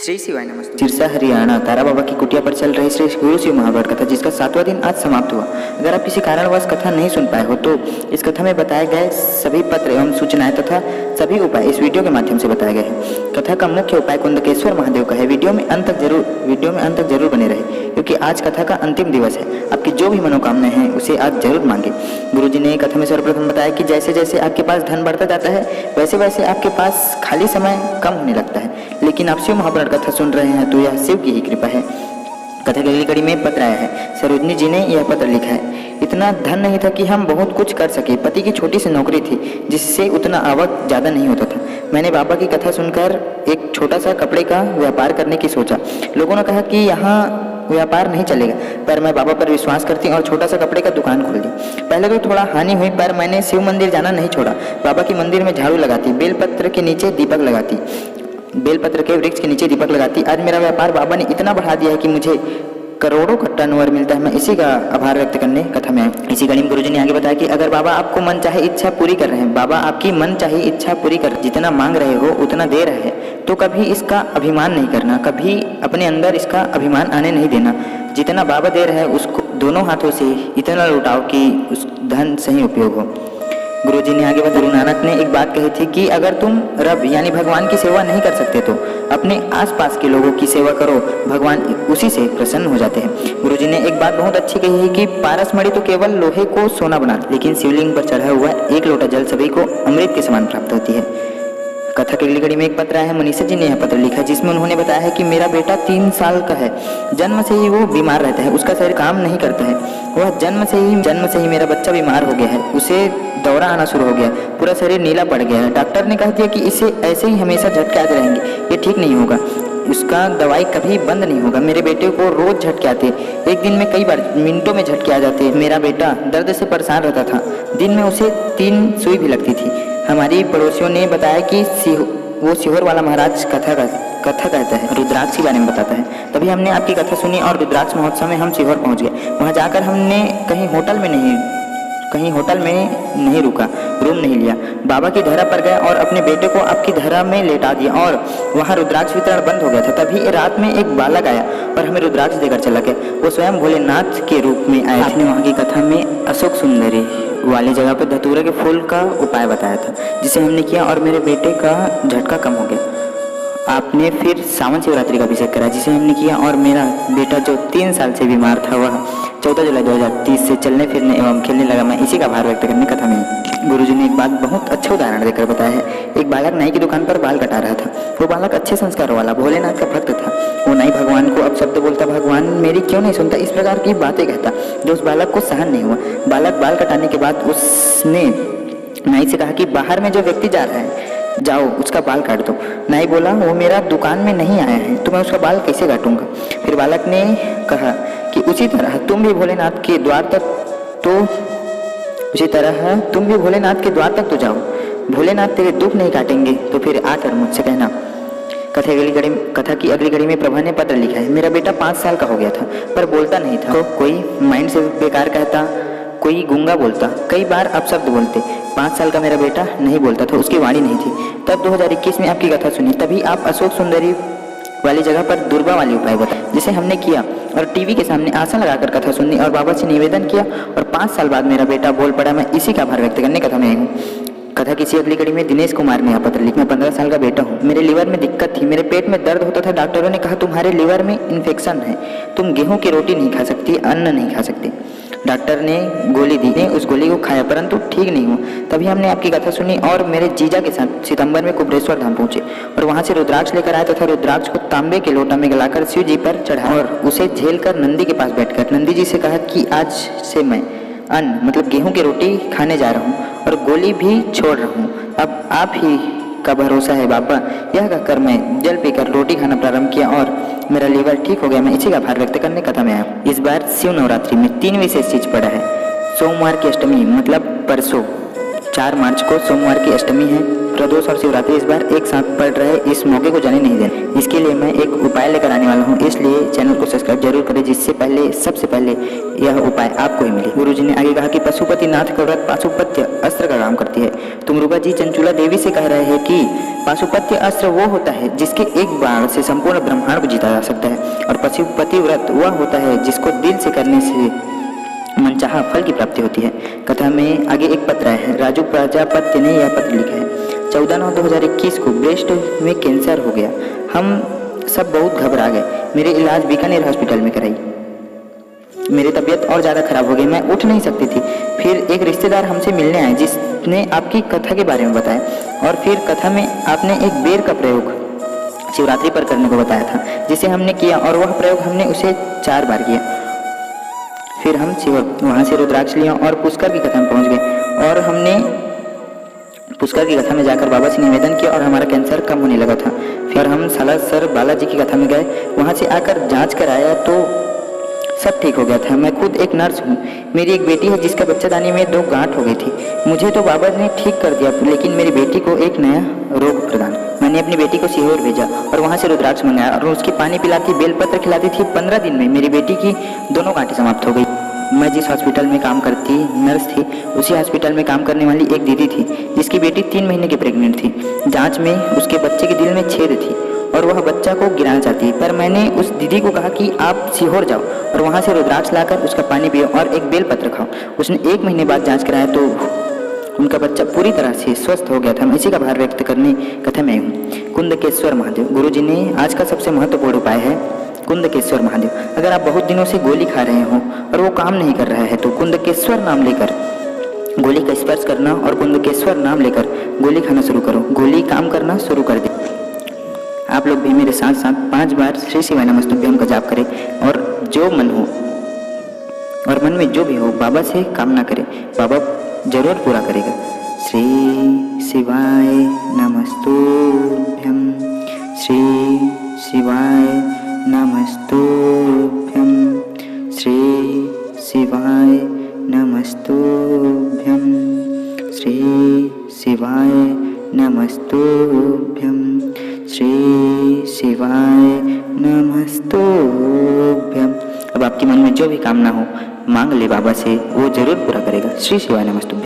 श्री शिवाय नमस्ते। सिरसा हरियाणा तारा बाबा की कुटिया पर चल रही श्री गुरु शिव महाभारत कथा जिसका 7वां दिन आज समाप्त हुआ। अगर आप किसी कारणवश कथा नहीं सुन पाए हो तो इस कथा में बताए गए सभी पत्र एवं सूचनाएं तथा सभी उपाय इस वीडियो के माध्यम से बताए गए हैं। कथा का मुख्य उपाय कुंदकेश्वर महादेव का है। वीडियो में अंत तक जरूर बने रहे क्योंकि आज कथा का अंतिम दिवस है। आपकी जो भी मनोकामनाएं हैं उसे आज जरूर मांगे। गुरुजी ने कथा में सर्वप्रथम बताया कि जैसे जैसे आपके पास धन बढ़ता जाता है वैसे वैसे आपके पास खाली समय कम होने लगता है, लेकिन आप शिव महाभारत कथा सुन रहे हैं तो यह शिव की ही कृपा है। कथा की अगली कड़ी में पत्र आया है। सरोजनी जी ने यह पत्र लिखा है। इतना धन नहीं था कि हम बहुत कुछ कर सके। पति की छोटी सी नौकरी थी जिससे उतना आवक ज़्यादा नहीं होता था। मैंने बाबा की कथा सुनकर एक छोटा सा कपड़े का व्यापार करने की सोचा। लोगों ने कहा कि यहाँ व्यापार नहीं चलेगा, पर मैं बाबा पर विश्वास करती और छोटा सा कपड़े का दुकान खोल दी। पहले तो थोड़ा हानि हुई, पर मैंने शिव मंदिर जाना नहीं छोड़ा। बाबा के मंदिर में झाड़ू लगाती, बेलपत्र के नीचे दीपक लगाती, बेलपत्र के वृक्ष के नीचे दीपक लगाती। आज मेरा व्यापार बाबा ने इतना बढ़ा दिया है कि मुझे करोड़ों का टर्नओवर मिलता है। मैं इसी का आभार व्यक्त करने कथा में आया। इसी कड़ी में गुरुजी ने आगे बताया कि अगर बाबा आपको मन चाहे इच्छा पूरी कर रहे हैं, बाबा आपकी मन चाहे इच्छा पूरी कर, जितना मांग रहे हो उतना दे रहे हैं, तो कभी इसका अभिमान नहीं करना, कभी अपने अंदर इसका अभिमान आने नहीं देना। जितना बाबा दे रहे हैं उसको दोनों हाथों से इतना लुटाओ कि उस धन सही उपयोग हो। गुरुजी ने आगे बताया, गुरु नानक ने एक बात कही थी कि अगर तुम रब यानी भगवान की सेवा नहीं कर सकते तो अपने आसपास के लोगों की सेवा करो, भगवान उसी से प्रसन्न हो जाते हैं। गुरुजी ने एक बात बहुत अच्छी कही है कि पारसमणि तो केवल लोहे को सोना बनाती, लेकिन शिवलिंग पर चढ़ा हुआ एक लोटा जल सभी को अमृत के समान प्राप्त होती है। कथा की अगली कड़ी में एक पत्र आया है। मनीषा जी ने यह पत्र लिखा जिसमें उन्होंने बताया है कि मेरा बेटा 3 साल का है। जन्म से ही वो बीमार रहता है, उसका शरीर काम नहीं करता है। वह जन्म से ही मेरा बच्चा बीमार हो गया है। उसे दौरा आना शुरू हो गया, पूरा शरीर नीला पड़ गया है। डॉक्टर ने कह दिया कि इसे ऐसे ही हमेशा झटके आते रहेंगे, ये ठीक नहीं होगा, उसका दवाई कभी बंद नहीं होगा। मेरे बेटे को रोज झटके आते, एक दिन में कई बार मिनटों में झटके आ जाते। मेरा बेटा दर्द से परेशान रहता था, दिन में उसे 3 सुई भी लगती थी। हमारी पड़ोसियों ने बताया कि वो सीहोर वाला महाराज कथा कहता है, रुद्राक्ष के बारे में बताता है। तभी हमने आपकी कथा सुनी और रुद्राक्ष महोत्सव में हम सीहोर पहुंच गए। वहां जाकर हमने कहीं होटल में नहीं रुका, रूम नहीं लिया, बाबा की धरा पर गए और अपने बेटे को आपकी धरा में लेटा दिया और वहाँ रुद्राक्ष वितरण बंद हो गया था। तभी रात में एक बालक आया और हमें रुद्राक्ष देकर चला गया। वो स्वयं भोलेनाथ के रूप में आया। आपने वहाँ की कथा में अशोक सुंदरी वाली जगह पर धतूरे के फूल का उपाय बताया था जिसे हमने किया और मेरे बेटे का झटका कम हो गया। आपने फिर सावन शिवरात्रि का अभिषेक करा जिसे हमने किया और मेरा बेटा जो 3 साल से बीमार था वह 14 जुलाई 2030 से चलने फिरने एवं खेलने लगा। मैं इसी का आभार व्यक्त करने कथा में। गुरुजी ने एक बात बहुत अच्छा उदाहरण देकर बताया है। एक बालक नाई की दुकान पर बाल कटा रहा था। वो बालक अच्छे संस्कारों वाला भोलेनाथ का भक्त था। वो नाई भगवान को अब शब्द बोलता, भगवान मेरी क्यों नहीं सुनता, इस प्रकार की बातें कहता, जो उस बालक को सहन नहीं हुआ। बालक बाल कटाने के बाद उसने नाई से कहा कि बाहर में जो व्यक्ति जा रहा है जाओ उसका बाल काट दो। नाई बोला वो मेरा दुकान में नहीं आया है तो मैं उसका बाल कैसे काटूंगा। फिर बालक ने कहा कि उसी तरह तुम भी भोलेनाथ के द्वार तक तो जाओ, भोलेनाथ तेरे दुख नहीं काटेंगे तो फिर आकर मुझसे कहना। कथा की अगली घड़ी में प्रभा ने पत्र लिखा है। मेरा बेटा 5 साल का हो गया था पर बोलता नहीं था। कोई माइंड से बेकार कहता, कोई गूंगा बोलता, कई बार अपशब्द बोलते। 5 साल का मेरा बेटा नहीं बोलता था, उसकी वाणी नहीं थी। तब 2021 में आपकी कथा सुनी, तभी आप अशोक सुंदरी वाली जगह पर दुर्गा वाली उपाय बताए जिसे हमने किया और टीवी के सामने आसन लगाकर कथा सुनी और बाबा से निवेदन किया और 5 साल बाद मेरा बेटा बोल पड़ा। मैं इसी का आभार व्यक्त करने कथा में आई हूँ। कथा किसी अगली कड़ी में दिनेश कुमार ने पत्र लिखा। मैं 15 साल का बेटा हूँ। मेरे लीवर में दिक्कत थी, मेरे पेट में दर्द होता था। डॉक्टरों ने कहा तुम्हारे लीवर में इन्फेक्शन है, तुम गेहूं की रोटी नहीं खा सकती, अन्न नहीं खा सकती। डॉक्टर ने गोली दी, ने उस गोली को खाया परंतु ठीक नहीं हुआ। तभी हमने आपकी कथा सुनी और मेरे जीजा के साथ सितंबर में कुबरेश्वर धाम पहुंचे और वहां से रुद्राक्ष लेकर आए तथा रुद्राक्ष को तांबे के लोटा में गलाकर शिव जी पर चढ़ाया और उसे झेल कर नंदी के पास बैठकर नंदी जी से कहा कि आज से मैं अन्न मतलब गेहूं की रोटी खाने जा रहा हूँ और गोली भी छोड़ रहा हूँ। अब आप ही का भरोसा है बाबा। यह कहकर मैं जल पीकर रोटी खाना प्रारंभ किया और मेरा लीवर ठीक हो गया। मैं इसी का आभार व्यक्त करने कथा में आया। इस बार शिव नवरात्रि में 3 विशेष चीज पड़ा है। सोमवार की अष्टमी मतलब परसों 4 मार्च को सोमवार की अष्टमी है। प्रदोष और शिवरात्रि इस बार एक साथ पड़ रहे, इस मौके को जाने नहीं देना। इसके लिए मैं एक उपाय लेकर आने वाला हूँ, इसलिए चैनल को सब्सक्राइब जरूर करें, जिससे पहले सबसे पहले यह उपाय आपको ही मिले। गुरुजी ने आगे कहा कि पशुपतिनाथ का व्रत पाशुपत्य अस्त्र का काम करती है। तो मुरुगा जी चंचूला देवी से कह रहे हैं कि पाशुपत्य अस्त्र वो होता है जिसके एक बाण से संपूर्ण ब्रह्मांड को जीता जा सकता है, और पशुपति व्रत वह होता है जिसको दिल से करने से मनचाहा फल की प्राप्ति होती है। कथा में आगे एक पत्र है। राजू प्रजापति ने यह पत्र लिखा है। 14/9/2021 को ब्रेस्ट में कैंसर हो गया। हम सब बहुत घबरा गए। मेरे इलाज बीकानेर हॉस्पिटल में कराई। मेरी तबीयत और ज़्यादा खराब हो गई, मैं उठ नहीं सकती थी। फिर एक रिश्तेदार हमसे मिलने आए जिसने आपकी कथा के बारे में बताया, और फिर कथा में आपने एक बेर का प्रयोग शिवरात्रि पर करने को बताया था, जिसे हमने किया और वह प्रयोग हमने उसे 4 बार किया। फिर हम वहाँ से रुद्राक्ष लिया और पुष्कर की कथा में पहुँच गए, और हमने पुष्कर की कथा में जाकर बाबा से निवेदन किया और हमारा कैंसर कम होने लगा था। फिर हम सालासर बालाजी की कथा में गए, वहाँ से आकर जांच कराया तो सब ठीक हो गया था। मैं खुद एक नर्स हूँ। मेरी एक बेटी है जिसका बच्चादानी में 2 गांठ हो गई थी। मुझे तो बाबा ने ठीक कर दिया, लेकिन मेरी बेटी को एक नया रोग प्रदान। मैंने अपनी बेटी को सीहोर भेजा और वहाँ से रुद्राक्ष मंगाया और उसकी पानी पिलाती, बेलपत्र खिलाती थी। 15 दिन में मेरी बेटी की दोनों गांठें समाप्त हो गई। मैं जिस हॉस्पिटल में काम करती नर्स थी, उसी हॉस्पिटल में काम करने वाली एक दीदी थी जिसकी बेटी 3 महीने की प्रेग्नेंट थी। जांच में उसके बच्चे के दिल में छेद थी और वह बच्चा को गिराना चाहती है, पर मैंने उस दीदी को कहा कि आप सीहोर जाओ और वहाँ से रुद्राक्ष लाकर उसका पानी पियो और एक बेलपत्र खाओ। उसने 1 महीने बाद जांच कराया तो उनका बच्चा पूरी तरह से स्वस्थ हो गया था। मैं इसी का भार व्यक्त करने कथा में आई हूँ। कुंदकेश्वर महादेव। गुरुजी ने आज का सबसे महत्वपूर्ण उपाय है कुंदकेश्वर महादेव। अगर आप बहुत दिनों से गोली खा रहे हो और वो काम नहीं कर रहा है तो कुंदकेश्वर नाम लेकर गोली का स्पर्श करना और कुंदकेश्वर नाम लेकर गोली खाना शुरू करो। गोली काम करना शुरू कर दे। आप लोग भी मेरे साथ साथ 5 बार श्री शिवाय नमस्तुभ्यम का जाप करें, और जो मन हो और मन में जो भी हो बाबा से कामना करें, बाबा जरूर पूरा करेगा। श्री शिवाय नमस्तुभ्यम, श्री शिवाय नमस्तुभ्यम, श्री शिवाय नमस्तुभ्यम, श्री शिवाय नमस्तुभ्यम, श्री शिवाय नमस्तुभ्यम। अब आपके मन में जो भी कामना हो मांग ले बाबा से, वो जरूर पूरा करेगा। श्री शिवाय नमस्तुभ्यम।